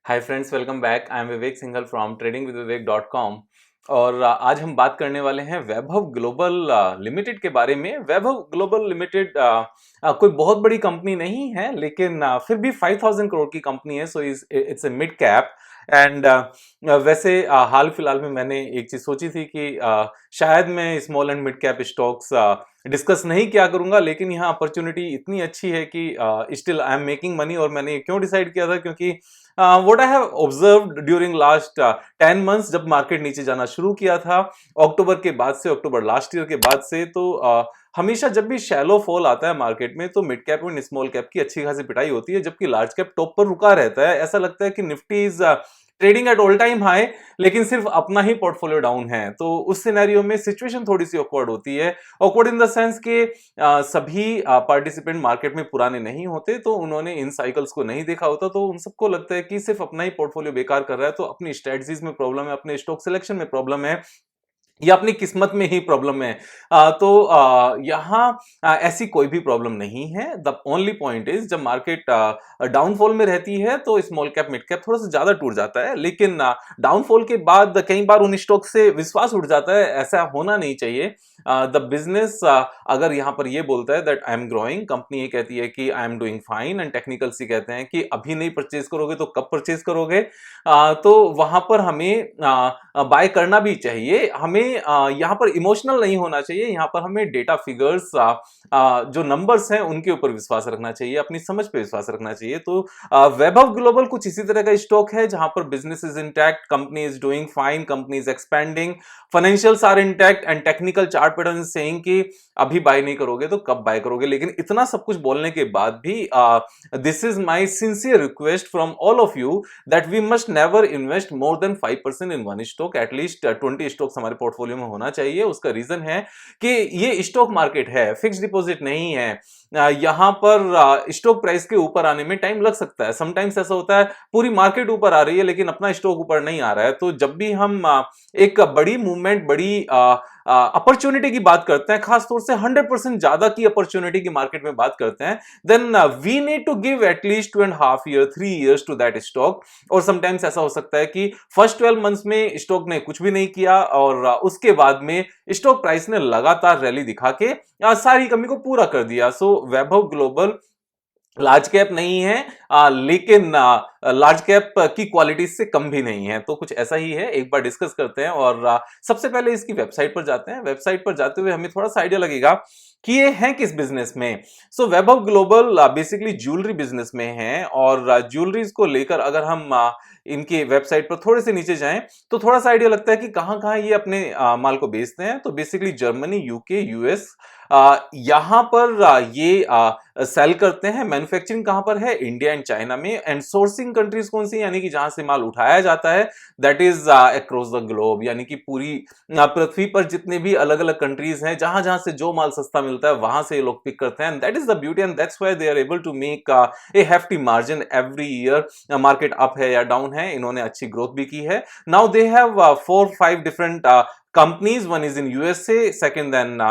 Hi friends, welcome back. I am Vivek Singhal from tradingwithvivek.com। और आज हम बात करने वाले हैं वैभव ग्लोबल लिमिटेड के बारे में। वैभव ग्लोबल लिमिटेड कोई बहुत बड़ी कंपनी नहीं है, लेकिन फिर भी 5000 करोड़ की कंपनी है। So it's a mid cap. And वैसे हाल फिलहाल में मैंने एक चीज सोची थी कि शायद मैं small and mid cap stocks discuss नहीं किया करूंगा, लेकिन यहाँ अपॉर्चुनिटी इतनी अच्छी है कि still I am making money. और मैंने क्यों डिसाइड किया था, क्योंकि what I have observed during last 10 months, जब मार्केट नीचे जाना शुरू किया था अक्टूबर के बाद से, अक्टूबर लास्ट ईयर के बाद से, तो हमेशा जब भी शैलो फॉल आता है मार्केट में तो मिड कैप और स्मॉल कैप की अच्छी खासी पिटाई होती है, जबकि लार्ज कैप टॉप पर रुका रहता है। ऐसा लगता है कि Nifty is trading at all time high, लेकिन सिर्फ अपना ही पोर्टफोलियो डाउन है। तो उस सिनेरियो में सिचुएशन थोड़ी सी ऑकवर्ड होती है। ऑकवर्ड इन द सेंस कि सभी पार्टिसिपेंट मार्केट में पुराने नहीं होते, तो उन्होंने इन साइकिल्स को नहीं देखा होता, तो उन सबको लगता है कि सिर्फ अपना ही पोर्टफोलियो बेकार कर रहा है, तो अपनी स्ट्रेटजीज में प्रॉब्लम है, अपने स्टॉक सिलेक्शन में प्रॉब्लम है, या अपनी किस्मत में ही प्रॉब्लम है। तो यहाँ ऐसी कोई भी प्रॉब्लम नहीं है। द ओनली पॉइंट इज, जब मार्केट डाउनफॉल में रहती है तो स्मॉल कैप मिड कैप थोड़ा सा ज्यादा टूट जाता है, लेकिन डाउनफॉल के बाद कई बार उन स्टॉक से विश्वास उठ जाता है। ऐसा होना नहीं चाहिए। द बिजनेस अगर यहाँ पर ये बोलता है that I am growing, company ये कहती है कि I am doing fine, and technicals ये कहते हैं कि अभी नहीं परचेज करोगे तो कब परचेज करोगे, तो वहां पर हमें बाय करना भी चाहिए। हमें यहाँ पर इमोशनल नहीं होना चाहिए। यहाँ पर हमें डेटा फिगर्स, जो नंबर्स हैं उनके ऊपर विश्वास रखना चाहिए, अपनी समझ पे विश्वास रखना चाहिए। तो वैभव ग्लोबल कुछ इसी तरह का स्टॉक है, जहां पर business is intact, company is doing fine, company is expanding, financials are intact, and technical chart pattern is saying कि अभी बाय नहीं करोगे तो कब बाय करोगे। लेकिन इतना सब कुछ बोलने के बाद भी this is my sincere request from all of you that we must never invest more than 5% in one stock. At least 20 stocks हमारे पोर्टफोलियो में होना चाहिए। उसका रीजन है कि ये स्टॉक मार्केट है, फिक्स डिपॉजिट नहीं है। यहां पर स्टॉक प्राइस के ऊपर आने में टाइम लग सकता है। समटाइम्स ऐसा होता है पूरी मार्केट ऊपर आ रही है लेकिन अपना स्टॉक ऊपर नहीं आ रहा है। तो जब भी हम एक बड़ी मूवमेंट, बड़ी अपॉर्चुनिटी की बात करते हैं, खासतौर से 100% ज्यादा की अपॉर्चुनिटी की मार्केट में बात करते हैं, then we need to give at least 2.5 year 3 years to that stock. और समटाइम्स ऐसा हो सकता है कि फर्स्ट 12 मंथ्स में स्टॉक ने कुछ भी नहीं किया और उसके बाद में स्टॉक प्राइस ने लगातार रैली दिखा के सारी कमी को पूरा कर दिया। सो वैभव ग्लोबल लार्ज कैप नहीं है, लेकिन लार्ज कैप की क्वालिटी से कम भी नहीं है। तो कुछ ऐसा ही है, एक बार डिस्कस करते हैं। और सबसे पहले इसकी वेबसाइट पर जाते हैं। वेबसाइट पर जाते हुए हमें थोड़ा सा आइडिया लगेगा कि ये है किस बिजनेस में। सो वैभव ग्लोबल बेसिकली ज्वेलरी बिजनेस में है, और ज्वेलरीज को लेकर अगर हम इनके वेबसाइट पर थोड़े से नीचे जाएं तो थोड़ा सा आइडिया लगता है कि कहां कहां ये अपने माल को बेचते हैं। तो बेसिकली जर्मनी, यूके, यूएस, यहां पर ये सेल करते हैं। मैन्युफैक्चरिंग कहां पर है? इंडिया एंड चाइना में। एंड सोर्सिंग कंट्रीज कौन सी, यानी कि जहां से माल उठाया जाता है, that is across the globe, यानी कि पूरी पृथ्वी पर जितने भी अलग अलग कंट्रीज हैं, जहां जहां से जो माल सस्ता मिलता है वहां से ये लोग पिक करते हैं। That is the beauty, and that's why they are able to make a hefty margin every year. Market up है या डाउन है, इन्होंने अच्छी ग्रोथ भी की है। Now they have 4-5 different companies. One is in USA, second then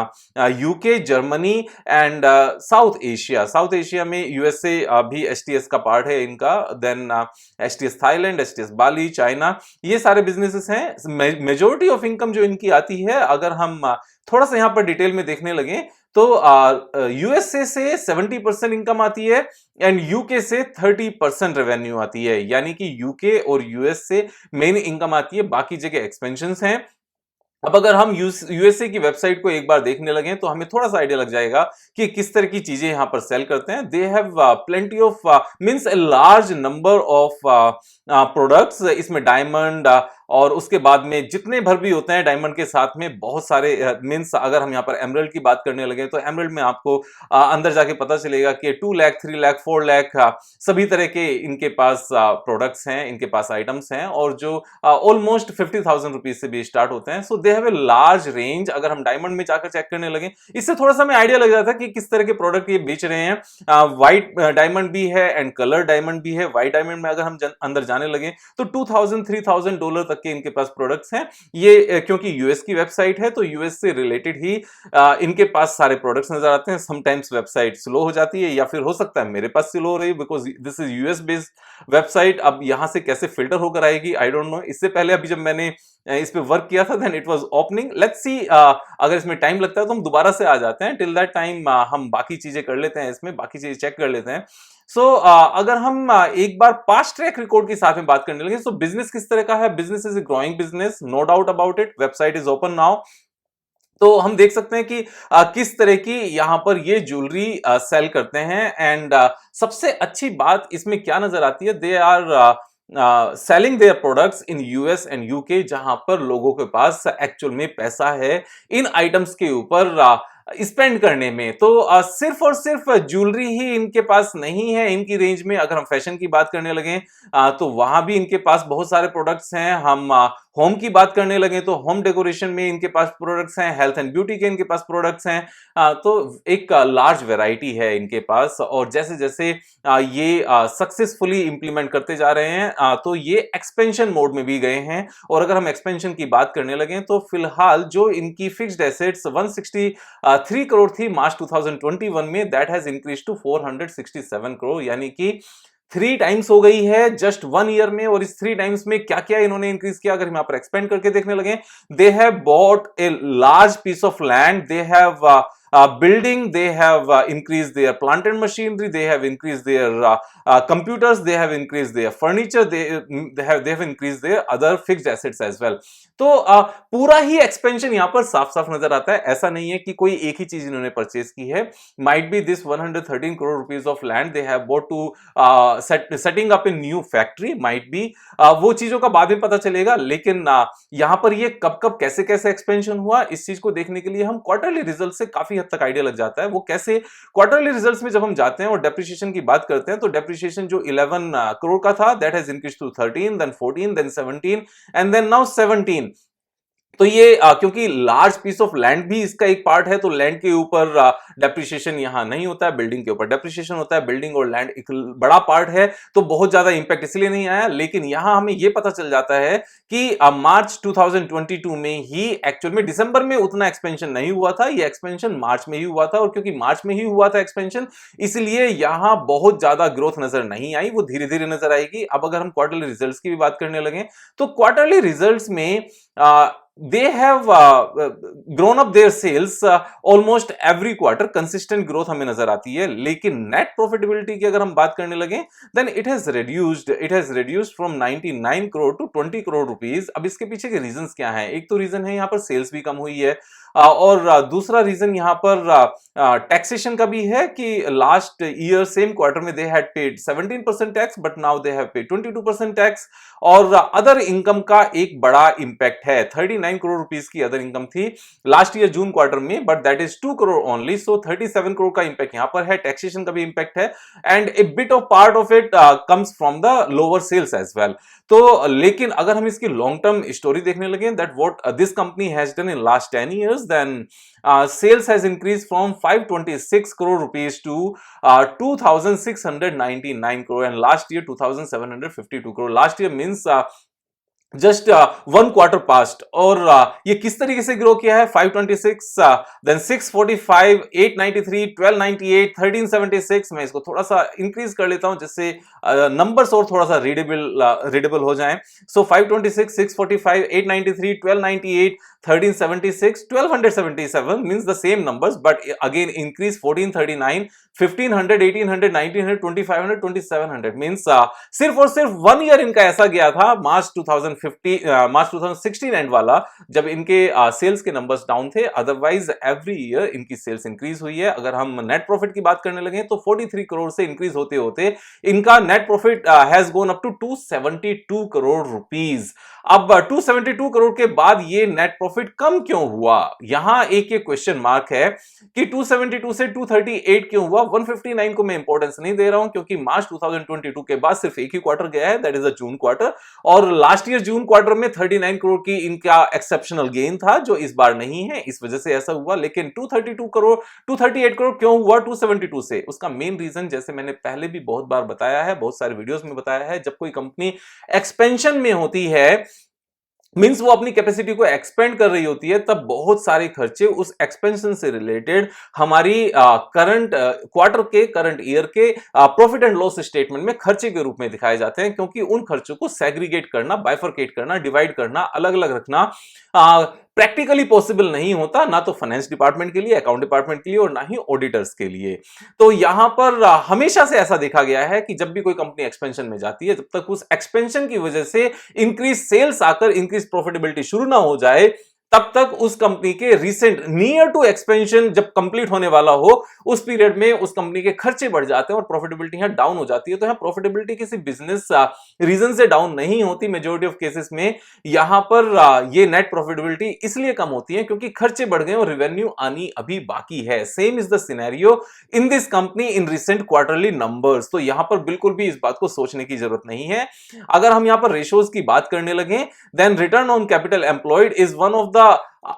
UK, Germany and South Asia. South Asia में USA भी STS का पार्ट है इनका, then STS थाईलैंड, STS बाली, चाइना, ये सारे बिजनेसेस हैं। मेजोरिटी ऑफ इनकम जो इनकी आती है, अगर हम थोड़ा सा यहाँ पर डिटेल में देखने लगे तो यूएसए से 70% इनकम आती है एंड यूके से 30% रेवेन्यू आती है। यानी कि यूके और यूएस से मेन इनकम आती है, बाकी जगह एक्सपेंशंस हैं। अब अगर हम यूएसए की वेबसाइट को एक बार देखने लगे तो हमें थोड़ा सा आइडिया लग जाएगा कि किस तरह की चीजें यहां पर सेल करते हैं। They have plenty of means a large number of products. इसमें डायमंड और उसके बाद में जितने भर भी होते हैं डायमंड के साथ में बहुत सारे मींस अगर हम यहाँ पर एमरल्ड की बात करने लगे तो एमरल्ड में आपको अंदर जाके पता चलेगा कि 2 लाख, 3 लाख, 4 लाख सभी तरह के इनके पास प्रोडक्ट्स हैं, इनके पास आइटम्स हैं, और जो ऑलमोस्ट 50,000 रुपीज से भी स्टार्ट होते हैं। So they have a large range. अगर हम डायमंड में जाकर चेक करने लगे, इससे थोड़ा सा हमें आइडिया लग जाता है कि किस तरह के प्रोडक्ट ये बेच रहे हैं। व्हाइट डायमंड भी है एंड कलर डायमंड भी है। व्हाइट डायमंड में अगर हम अंदर जाने लगे तो $2,000-3,000 तक के इनके पास प्रोडक्ट्स हैं। ये क्योंकि यूएस की वेबसाइट है तो यूएस से रिलेटेड ही इनके पास सारे प्रोडक्ट्स नजर आते हैं। समटाइम्स वेबसाइट स्लो हो जाती है या फिर हो सकता है मेरे पास स्लो हो रही है because this is US based website. अब यहां से कैसे फिल्टर होकर आएगी आई डोंट नो। इससे पहले अभी जब मैंने इस पे वर्क किया था then it was opening. Let's see अगर इसमें टाइम लगता है तो हम दोबारा से आ जाते हैं। टिल दैट टाइम हम बाकी चीजें कर लेते हैं, इसमें बाकी चीजें चेक कर लेते हैं। सो अगर हम एक बार पास्ट ट्रैक रिकॉर्ड के साथ में बात करने लगे, सो बिजनेस किस तरह का है। Business is a growing business, no doubt about it. Website is open now. तो हम देख सकते हैं कि किस तरह की यहां पर ये ज्वेलरी सेल करते हैं। एंड सबसे अच्छी बात इसमें क्या नजर आती है, they are selling their products in US and UK, जहां पर लोगों के पास एक्चुअल में पैसा है इन आइटम्स के ऊपर स्पेंड करने में। तो सिर्फ और सिर्फ ज्वेलरी ही इनके पास नहीं है इनकी रेंज में। अगर हम फैशन की बात करने लगे तो वहां भी इनके पास बहुत सारे प्रोडक्ट्स हैं। हम होम की बात करने लगे तो होम डेकोरेशन में इनके पास प्रोडक्ट्स हैं। हेल्थ एंड ब्यूटी के इनके पास प्रोडक्ट्स हैं। तो एक लार्ज वैरायटी है इनके पास। और जैसे जैसे ये सक्सेसफुली इंप्लीमेंट करते जा रहे हैं तो ये एक्सपेंशन मोड में भी गए हैं। और अगर हम एक्सपेंशन की बात करने लगे तो फिलहाल जो इनकी फिक्स्ड एसेट्स 163 करोड़ थी मार्च 2021 में, that has increase to 467 crore, यानी कि 3 टाइम्स हो गई है जस्ट 1 ईयर में। और इस 3 टाइम्स में क्या क्या इन्होंने इंक्रीज किया अगर हम यहां पर एक्सपेंड करके देखने लगे, they have bought a large piece of land, they have building, they have increased their plant and machinery, they have increased their computers, they have increased their furniture, they have increased their other fixed assets as well. तो पूरा ही expansion यहां पर साफ साफ नजर आता है। ऐसा नहीं है कि कोई एक ही चीज इन्होंने परचेज की है। Might be this 113 crore rupees of land they have bought to setting up a new factory, might be वो चीजों का बाद में पता चलेगा। लेकिन यहां पर ये कब कब कैसे कैसे एक्सपेंशन हुआ इस चीज को देखने के लिए हम क्वार्टरली रिजल्ट से काफी हद तक आइडिया लग जाता है। वो कैसे, क्वार्टरली रिजल्ट्स में जब हम जाते हैं और डेप्रिसिएशन की बात करते हैं तो डेप्रिसिएशन जो 11 करोड़ का था that has increase to 13, then 14, then 17 and then now 17। तो ये क्योंकि लार्ज पीस ऑफ लैंड भी इसका एक पार्ट है तो लैंड के ऊपर डेप्रिसिएशन यहां नहीं होता है, बिल्डिंग के ऊपर डेप्रिसिएशन होता है। बिल्डिंग और लैंड एक बड़ा पार्ट है तो बहुत ज्यादा इंपैक्ट इसलिए नहीं आया। लेकिन यहां हमें यह पता चल जाता है कि मार्च 2022 में ही एक्चुअल में, दिसंबर में उतना एक्सपेंशन नहीं हुआ था, ये एक्सपेंशन मार्च में ही हुआ था। और क्योंकि मार्च में ही हुआ था एक्सपेंशन इसलिए यहां बहुत ज्यादा ग्रोथ नजर नहीं आई, वो धीरे धीरे नजर आएगी। अब अगर हम क्वार्टरली रिजल्ट्स की भी बात करने लगे तो क्वार्टरली रिजल्ट्स में they have grown up their sales almost every quarter, consistent growth हमें नजर आती है। लेकिन नेट प्रॉफिटेबिलिटी की अगर हम बात करने लगे then it has reduced from 99 crore to 20 crore rupees. अब इसके पीछे के रीजंस क्या हैं? एक तो रीजन है यहां पर सेल्स भी कम हुई है और दूसरा रीजन यहां पर टैक्सेशन का भी है कि लास्ट ईयर सेम क्वार्टर में they had paid 17% tax but now they have paid 22% tax. और अदर इनकम का एक बड़ा इंपैक्ट है, 39 करोड़ रुपीस की अदर इनकम थी लास्ट ईयर जून क्वार्टर में but that is 2 crore only. So 37 crore का इंपैक्ट यहां पर है, टैक्सेशन का भी इंपैक्ट है and a bit of part of it comes from the lower sales as well. तो लेकिन अगर हम इसकी लॉन्ग टर्म स्टोरी देखने लगे that what this company has done in last 10 years, then sales has increased from 526 crore rupees to 2699 crore and last year 2752 crore. Last year means just 1 quarter past. और ये किस तरीके से grow किया है, 526 then 645 893 1298 1376। मैं इसको थोड़ा सा इंक्रीज कर लेता हूं जिससे नंबर्स और थोड़ा सा रीडेबल हो जाएं। सो 526 645 893 1298 1376 1277 means the same numbers but again increase 1439 1500 1800 1900 2500 2700 means सिर्फ और सिर्फ 1 ईयर इनका ऐसा गया था मार्च 2016 एंड वाला जब इनके सेल्स के नंबर्स डाउन थे। अदरवाइज एवरी ईयर इनकी सेल्स इंक्रीज हुई है। अगर हम नेट प्रॉफिट की बात करने लगे तो 43 करोड़ से इंक्रीज होते होते इनका net profit has gone up to 272 crore rupees. अब 272 करोड़ के बाद ये नेट प्रॉफिट कम क्यों हुआ, यहां एक क्वेश्चन मार्क है कि 272 से 238 क्यों हुआ। 159 को मैं इंपॉर्टेंस नहीं दे रहा हूं क्योंकि मार्च 2022 के बाद सिर्फ एक ही क्वार्टर गया है, that is the June quarter. और लास्ट ईयर जून क्वार्टर में 39 करोड़ की इनका एक्सेप्शनल गेन था जो इस बार नहीं है, इस वजह से ऐसा हुआ। लेकिन 238 करोड़ क्यों हुआ 272 से, उसका मेन रीजन जैसे मैंने पहले भी बहुत बार बताया है, बहुत सारे वीडियोस में बताया है, जब कोई कंपनी एक्सपेंशन में होती है मीन्स वो अपनी कैपेसिटी को एक्सपेंड कर रही होती है, तब बहुत सारे खर्चे उस एक्सपेंशन से रिलेटेड हमारी करंट क्वार्टर के, करंट ईयर के प्रॉफिट एंड लॉस स्टेटमेंट में खर्चे के रूप में दिखाए जाते हैं, क्योंकि उन खर्चों को सेग्रीगेट करना, बाइफरकेट करना, डिवाइड करना, अलग अलग रखना प्रैक्टिकली पॉसिबल नहीं होता, ना तो फाइनेंस डिपार्टमेंट के लिए, अकाउंट डिपार्टमेंट के लिए, और ना ही ऑडिटर्स के लिए। तो यहां पर हमेशा से ऐसा देखा गया है कि जब भी कोई कंपनी एक्सपेंशन में जाती है, तब तक उस एक्सपेंशन की वजह से इंक्रीज सेल्स आकर इंक्रीज प्रॉफिटेबिलिटी शुरू ना हो जाए, तब तक उस कंपनी के रिसेंट नियर टू एक्सपेंशन जब कंप्लीट होने वाला हो, उस पीरियड में उस कंपनी के खर्चे बढ़ जाते हैं और प्रॉफिटेबिलिटी यहां डाउन हो जाती है। तो यहां प्रॉफिटेबिलिटी किसी बिजनेस रीजन से डाउन नहीं होती मेजॉरिटी ऑफ केसेस में। यहां पर ये नेट प्रॉफिटेबिलिटी इसलिए कम होती है क्योंकि खर्चे बढ़ गए और रेवेन्यू आनी अभी बाकी है। Same is the scenario in this company in recent quarterly numbers. तो यहां पर बिल्कुल भी इस बात को सोचने की जरूरत नहीं है। अगर हम यहां पर रेशियोज की बात करने लगे, then return on capital employed is one of the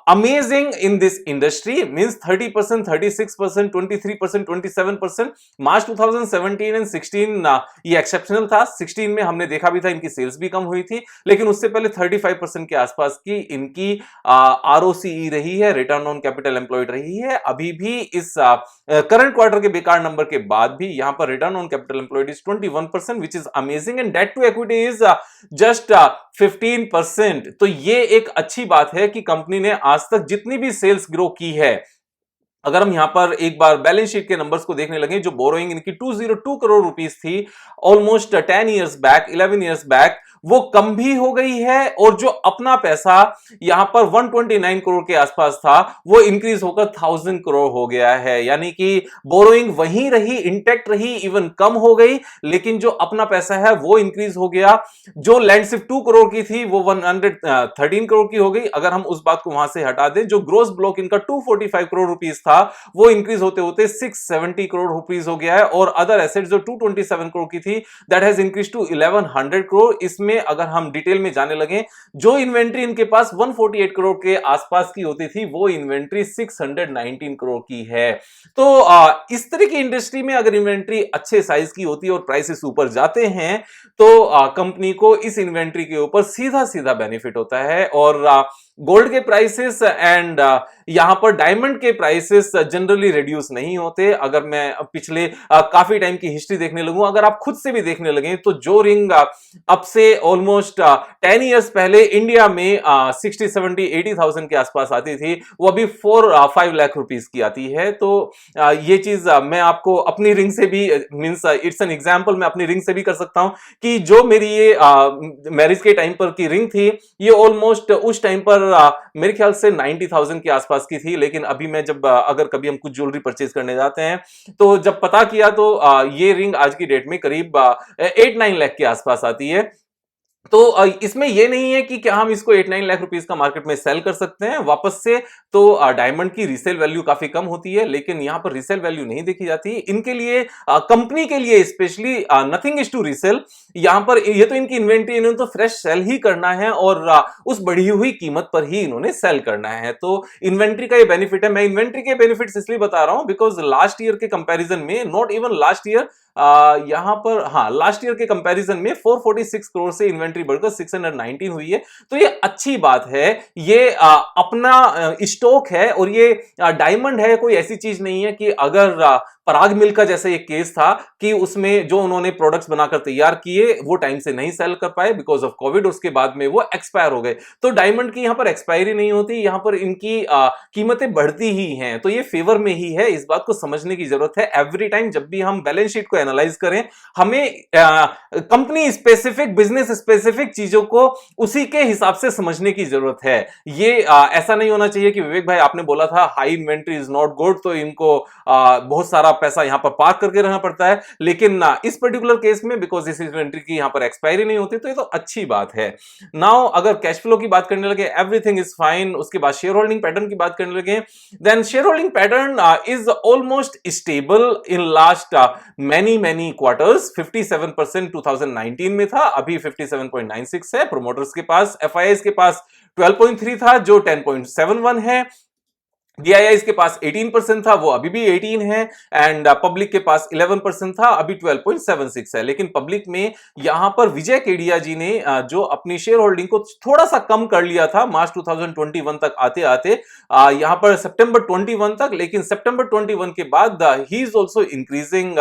amazing in this industry, means 30%, 36%, 23%, 27%। March 2017 and 16 ये एक्सेप्शनल था। 16 में हमने देखा भी था इनकी सेल्स भी कम हुई थी, लेकिन उससे पहले 35% के आसपास की इनकी आरओसीई रही है, रिटर्न ऑन कैपिटल एम्प्लॉयड रही है। अभी भी इस करंट क्वार्टर के बेकार नंबर के बाद भी यहां पर return on capital employed is 21%, which is amazing, and debt to equity is just 15%। तो ये एक अच्छी बात है कि कंपनी ने आज तक जितनी भी सेल्स ग्रो की है, अगर हम यहां पर एक बार बैलेंस शीट के नंबर्स को देखने लगे, जो बोरोइंग इनकी 202 करोड़ रुपीस थी almost 10 years back, 11 years back, वो कम भी हो गई है, और जो अपना पैसा यहां पर 129 करोड़ के आसपास था, वो इंक्रीज होकर 1000 करोड़ हो गया है। यानी कि बोरोइंग वहीं रही, इंटैक्ट रही, इवन कम हो गई, लेकिन जो अपना पैसा है वो इंक्रीज हो गया। जो लैंड सिर्फ 2 करोड़ की थी वो 113 करोड़ की हो गई। अगर हम उस बात को वहां से हटा दें, जो ग्रोस ब्लॉक इनका 245 करोड़ रुपीस था, वो इंक्रीज होते होते 670 करोड़ रुपीस हो गया है। और अदर एसेट्स जो 227 करोड़ की थी, that has increase to 1100 crore. इसमें अगर हम डिटेल में जाने लगे, जो इन्वेंट्री इनके पास 148 करोड़ के आसपास की होती थी, वो इन्वेंट्री 619 करोड़ की है। तो इस तरह की इंडस्ट्री में अगर इन्वेंट्री अच्छे साइज की होती है और प्राइसेस ऊपर जाते हैं, तो कंपनी को इस इन्वेंट्री के ऊपर सीधा सीधा बेनिफिट होता है। और गोल्ड के प्राइसेस एंड यहां पर डायमंड के प्राइसेस जनरली रिड्यूस नहीं होते। अगर मैं पिछले काफी टाइम की हिस्ट्री देखने लगूं, अगर आप खुद से भी देखने लगे, तो जो रिंग अब से ऑलमोस्ट 10 इयर्स पहले इंडिया में 60, 70, 80,000 के आसपास आती थी, वो अभी 5 लाख रुपीस की आती है। तो ये चीज मैं आपको अपनी रिंग से भी, मींस इट्स एन एग्जांपल, मैं अपनी रिंग से भी कर सकता हूं कि जो मेरी ये मैरिज के टाइम पर की रिंग थी, ये ऑलमोस्ट उस टाइम पर मेरे ख्याल से 90,000 के आसपास की थी। लेकिन अभी मैं जब अगर कभी हम कुछ ज्वेलरी परचेज करने जाते हैं, तो जब पता किया तो ये रिंग आज की डेट में करीब 8-9 लाख के आसपास आती है। तो इसमें यह नहीं है कि क्या हम इसको 8-9 लाख रुपीस का मार्केट में सेल कर सकते हैं वापस से। तो डायमंड की रीसेल वैल्यू काफी कम होती है, लेकिन यहां पर रीसेल वैल्यू नहीं देखी जाती इनके लिए। कंपनी के लिए specially nothing is to resell. यहां पर ये तो इनकी इन्वेंट्री, इन्होंने तो फ्रेश सेल ही करना है, और उस बढ़ी हुई कीमत पर ही इन्होंने सेल करना है। तो इन्वेंट्री का ये बेनिफिट है। मैं इन्वेंट्री के बेनिफिट्स इसलिए बता रहा हूं बिकॉज लास्ट ईयर के कंपैरिजन में, नॉट इवन लास्ट ईयर, यहां पर हाँ लास्ट ईयर के कंपैरिजन में 446 करोड़ से इन्वेंट्री बढ़कर 619 हुई है। तो ये अच्छी बात है। ये अपना स्टॉक है, और ये डायमंड है, कोई ऐसी चीज नहीं है कि अगर पराग मिल का जैसे एक केस था कि उसमें जो उन्होंने प्रोडक्ट्स बनाकर तैयार किए वो टाइम से नहीं सेल कर पाए बिकॉज ऑफ कोविड, उसके बाद में वो एक्सपायर हो गए। तो डायमंड की यहां पर एक्सपायरी नहीं होती, यहां पर इनकी कीमतें बढ़ती ही हैं। तो ये फेवर में ही है, इस बात को समझने की जरूरत है। एवरी टाइम जब भी हम बैलेंस शीट को एनालाइज करें, हमें कंपनी स्पेसिफिक, बिजनेस स्पेसिफिक चीजों को उसी के हिसाब से समझने की जरूरत है। ये ऐसा नहीं होना चाहिए कि विवेक भाई आपने बोला था high inventory is not good, तो इनको बहुत सारा पैसा यहां पर पार्क करके रहना पड़ता है। लेकिन इस पर्टिकुलर केस में बिकॉज इस इन्वेंट्री की यहां पर एक्सपायरी नहीं होती, तो ये तो अच्छी बात है। नाउ अगर कैश फ्लो की बात करने लगे, एवरीथिंग इज फाइन। उसके बाद शेयर होल्डिंग पैटर्न की बात करने लगे, then share holding pattern is almost stable in last many quarters. 57% 2019 में था, अभी 57.96 है। प्रोमोटर्स के पास, एफआईआईज के पास 12.3 था, जो 10.71 है। DIIs के पास 18% था, वो अभी भी 18 है, एंड पब्लिक के पास 11% था, अभी 12.76 है। लेकिन पब्लिक में यहां पर विजय केडिया जी ने जो अपनी शेयर होल्डिंग को थोड़ा सा कम कर लिया था मार्च 2021 तक आते आते, यहां पर सितंबर 21 तक, लेकिन सितंबर 21 के बाद he is also increasing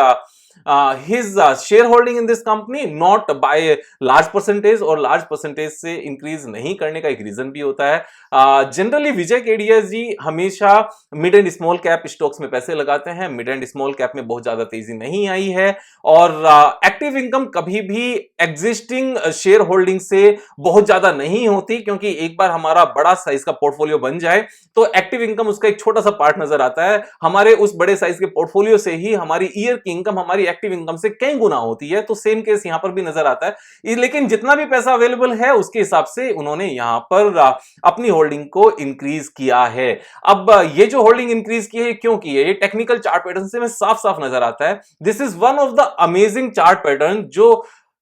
his shareholding in this company, not by a large percentage, और large percentage से इंक्रीज नहीं करने का एक रीजन भी होता है। जनरली विजय केडिया जी हमेशा mid and small cap stocks में पैसे लगाते हैं, मिड एंड स्मॉल कैप में बहुत ज्यादा तेजी नहीं आई है, और एक्टिव इनकम कभी भी एग्जिस्टिंग शेयर होल्डिंग से बहुत ज्यादा नहीं होती, क्योंकि एक बार हमारा बड़ा साइज का पोर्टफोलियो बन जाए तो एक्टिव इनकम उसका एक छोटा सा पार्ट नजर आता है। हमारे उस बड़े साइज के पोर्टफोलियो से ही हमारी ईयर की इनकम हमारी एक्टिव इनकम से कई गुना होती है, तो सेम केस यहां पर भी नजर आता है। लेकिन जितना भी पैसा अवेलेबल है उसके हिसाब से उन्होंने यहां पर अपनी होल्डिंग को इंक्रीज किया है। अब ये जो होल्डिंग इंक्रीज की है, क्यों की है, ये टेक्निकल चार्ट पैटर्न से में साफ साफ नजर आता है। This is one of the amazing chart pattern जो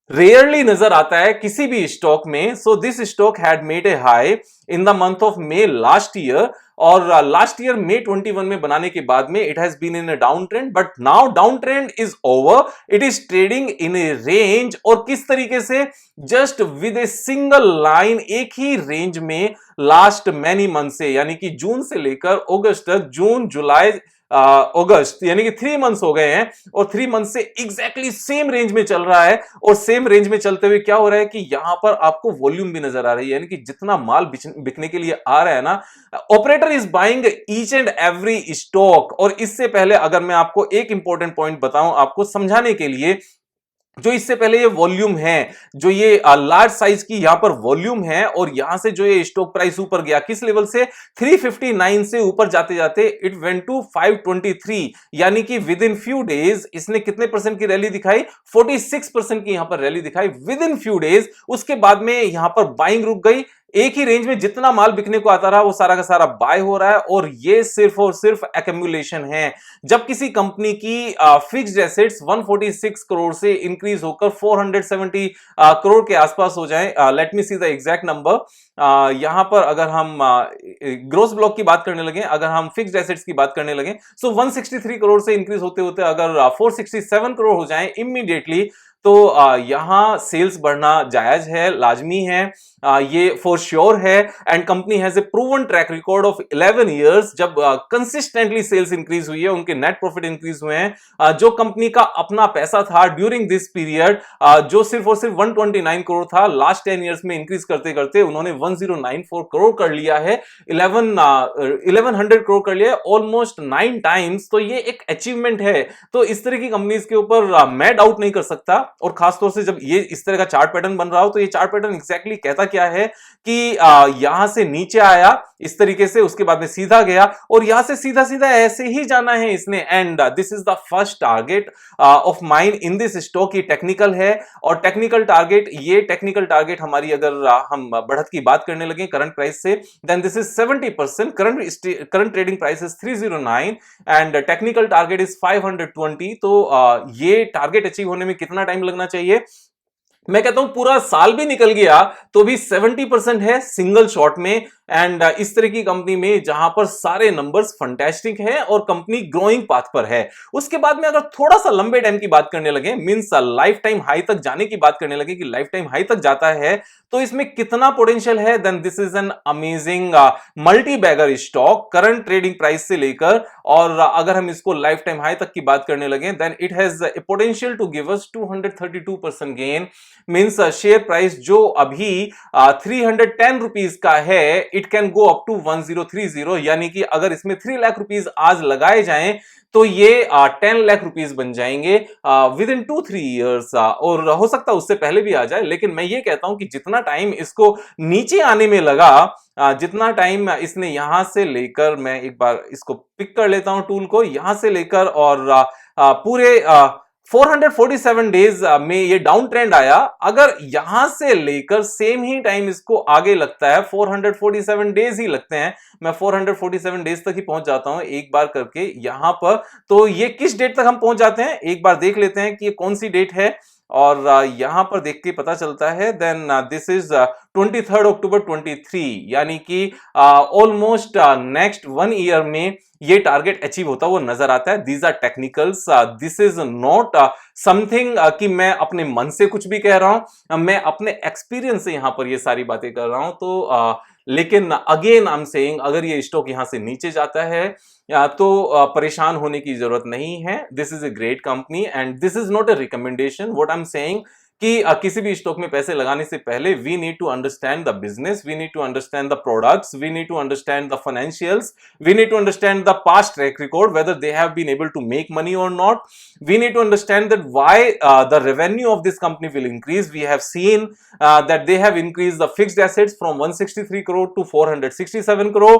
रेयरली नजर आता है किसी भी स्टॉक में। So this stock had made a high in the month of May last year, और लास्ट ईयर मे 21 में बनाने के बाद में it has been in a down trend, but now down trend is over, it is trading in a range. और किस तरीके से, just with a single line, एक ही रेंज में लास्ट मैनी मंथ से, यानी कि जून से लेकर अगस्त तक, जून जुलाई अगस्त, यानी कि 3 मंथ्स हो गए हैं, और 3 मंथ से एग्जैक्टली सेम रेंज में चल रहा है। और सेम रेंज में चलते हुए क्या हो रहा है कि यहां पर आपको वॉल्यूम भी नजर आ रही है, यानी कि जितना माल बिकने के लिए आ रहा है ना, operator is buying each and every stock. और इससे पहले अगर मैं आपको एक इंपॉर्टेंट पॉइंट बताऊं आपको समझाने के लिए, जो इससे पहले ये वॉल्यूम है, जो ये लार्ज साइज की यहां पर वॉल्यूम है, और यहां से जो ये स्टॉक प्राइस ऊपर गया किस लेवल से, 359 से ऊपर जाते जाते इट वेंट टू 523, यानी कि विद इन फ्यू डेज इसने कितने परसेंट की रैली दिखाई, 46% की यहां पर रैली दिखाई विद इन फ्यू डेज। उसके बाद में यहां पर बाइंग रुक गई, एक ही रेंज में जितना माल बिकने को आता रहा वो सारा का सारा बाय हो रहा है, और ये सिर्फ और सिर्फ एक्यूमुलेशन है। जब किसी कंपनी की फिक्स्ड एसेट्स 146 करोड़ से इंक्रीज होकर 470 करोड़ के आसपास हो जाए, let me see the exact number, यहां पर अगर हम ग्रोस ब्लॉक की बात करने लगे, अगर हम फिक्स्ड एसेट्स की बात करने लगे, सो 163 करोड़ से इंक्रीज होते होते अगर 467 करोड़ हो जाए इमीडिएटली, तो यहां सेल्स बढ़ना जायज है, लाजमी है, ये फॉर श्योर है। And company has a proven track record of 11 years, जब कंसिस्टेंटली सेल्स इंक्रीज हुई है, उनके नेट प्रॉफिट इंक्रीज हुए हैं। जो कंपनी का अपना पैसा था ड्यूरिंग दिस पीरियड, जो सिर्फ और सिर्फ 129 करोड़ था, लास्ट 10 इयर्स में इंक्रीज करते करते उन्होंने 1094 करोड़ कर लिया है, 1100 करोड़ कर लिया है, ऑलमोस्ट 9 टाइम्स। तो ये एक अचीवमेंट है। तो इस तरह की कंपनीज के ऊपर मैं डाउट नहीं कर सकता, और खासतौर से जब ये इस तरह का चार्ट पैटर्न बन रहा हो, तो ये चार्ट पैटर्न एग्जैक्टली कहता क्या है कि यहां से नीचे आया इस तरीके से, उसके बाद में सीधा गया, और यहां से सीधा सीधा ऐसे ही जाना है इसने। And this is the first target of mine in this stock. ये टेक्निकल है, और टेक्निकल टारगेट, ये टेक्निकल टारगेट हमारी अगर हम बढ़त की बात करने लगे करंट प्राइस से, then this is 70%। Current trading price is 309 and technical target is 520। तो ये टारगेट अचीव होने में कितना टाइम लगना चाहिए? मैं कहता हूं पूरा साल भी निकल गया तो भी 70% है सिंगल शॉट में। एंड इस तरह की कंपनी में जहां पर सारे नंबर्स फंटेस्टिक हैं और कंपनी ग्रोइंग पाथ पर है। उसके बाद में अगर थोड़ा सा लंबे टाइम की बात करने लगे, मींस लाइफ टाइम हाई तक जाने की बात करने लगे कि लाइफ टाइम हाई तक जाता है तो इसमें कितना पोटेंशियल है, then this is an amazing multi bagger stock. Current trading price से लेकर और अगर हम इसको लाइफ टाइम हाई तक की बात करने लगे, then it has a potential to give us 232% gain. Means share price जो अभी 310 रुपीज का है, it can go up to 1030, यानी कि अगर इसमें 3 लाख रुपीज आज लगाए जाएं तो ये 10 लाख रुपीज बन जाएंगे विद इन 2-3 ईयर्स, और हो सकता है उससे पहले भी आ जाए। लेकिन मैं ये कहता हूं कि जितना टाइम इसको नीचे आने में लगा, जितना टाइम इसने यहां से लेकर, मैं एक बार इसको पिक कर लेता हूं टूल को, यहां से लेकर और पूरे 447 डेज में ये डाउन ट्रेंड आया। अगर यहां से लेकर सेम ही टाइम इसको आगे लगता है, 447 डेज ही लगते हैं, मैं 447 डेज तक ही पहुंच जाता हूं एक बार करके यहां पर। तो ये किस डेट तक हम पहुंच जाते हैं एक बार देख लेते हैं कि ये कौन सी डेट है। और यहाँ पर देख के पता चलता है देन दिस इज 23 अक्टूबर 23, यानी कि ऑलमोस्ट नेक्स्ट 1 ईयर में ये टारगेट अचीव होता हुआ नजर आता है। These are technicals, this is not something कि मैं अपने मन से कुछ भी कह रहा हूं, मैं अपने एक्सपीरियंस से यहां पर ये सारी बातें कर रहा हूं। तो लेकिन अगेन आई एम सेइंग, अगर ये स्टॉक यहां से नीचे जाता है तो परेशान होने की जरूरत नहीं है। This is a great company and this is not a recommendation. What I am saying कि किसी भी स्टॉक में पैसे लगाने से पहले we need to understand the business, we need to understand the products, we need to understand the financials, we need to understand the past track record, whether they have been able to make money or not. We need to understand that why the revenue of this company will increase. We have seen that they have increased the fixed assets from 163 crore to 467 crore.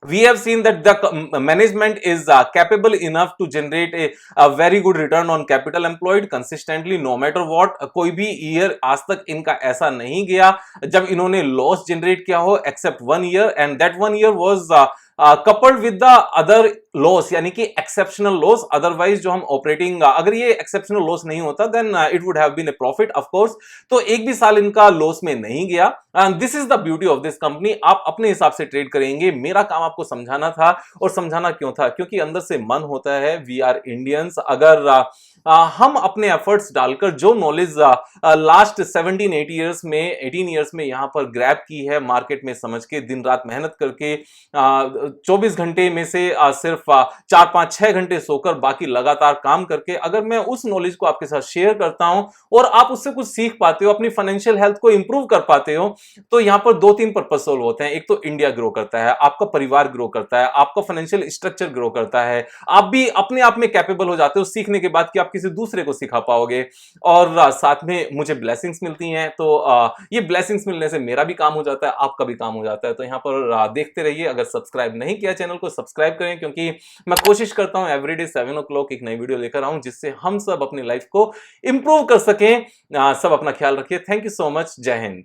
We have seen that the management is capable enough to generate a very good return on capital employed consistently no matter what. कोई भी year आज तक इनका ऐसा नहीं गया जब इन्होंने लॉस जनरेट किया हो, except 1 year, and that 1 year was coupled with the other loss, यानी कि एक्सेप्शनल लॉस। अदरवाइज जो हम ऑपरेटिंग, अगर ये एक्सेप्शनल लॉस नहीं होता then it would have been a profit of course. तो एक भी साल इनका लॉस में नहीं गया। This is the beauty of this company. आप अपने हिसाब से ट्रेड करेंगे, मेरा काम आपको समझाना था। और समझाना क्यों था? क्योंकि अंदर से मन होता है, वी आर इंडियंस, अगर हम अपने एफर्ट्स डालकर जो नॉलेज लास्ट 18 ईयर्स में यहां पर ग्रैब की है, मार्केट में समझ के, दिन रात मेहनत करके, 24 घंटे में से सिर्फ 4-5-6 घंटे सोकर बाकी लगातार काम करके, अगर मैं उस नॉलेज को आपके साथ शेयर करता हूं और आप उससे कुछ सीख पाते हो, अपनी फाइनेंशियल हेल्थ को इंप्रूव कर पाते हो, तो यहां पर 2-3 पर्पस सोल्व होते हैं। एक तो इंडिया ग्रो करता है, आपका परिवार ग्रो करता है, आपका फाइनेंशियल स्ट्रक्चर ग्रो करता है, आप भी अपने आप में कैपेबल हो जाते हो सीखने के बाद कि आप किसी दूसरे को सिखा पाओगे, और साथ में मुझे ब्लेसिंग्स मिलती हैं। तो ये ब्लेसिंग्स मिलने से मेरा भी काम हो जाता है, आपका भी काम हो जाता है। तो यहां पर देखते रहिए। अगर सब्सक्राइब नहीं किया चैनल को सब्सक्राइब करें, क्योंकि मैं कोशिश करता हूं एवरीडे 7 o'clock एक नई वीडियो लेकर आऊं, जिससे हम सब अपनी लाइफ को इंप्रूव कर सकें। सब अपना ख्याल रखिए। Thank you so much. जय हिंद।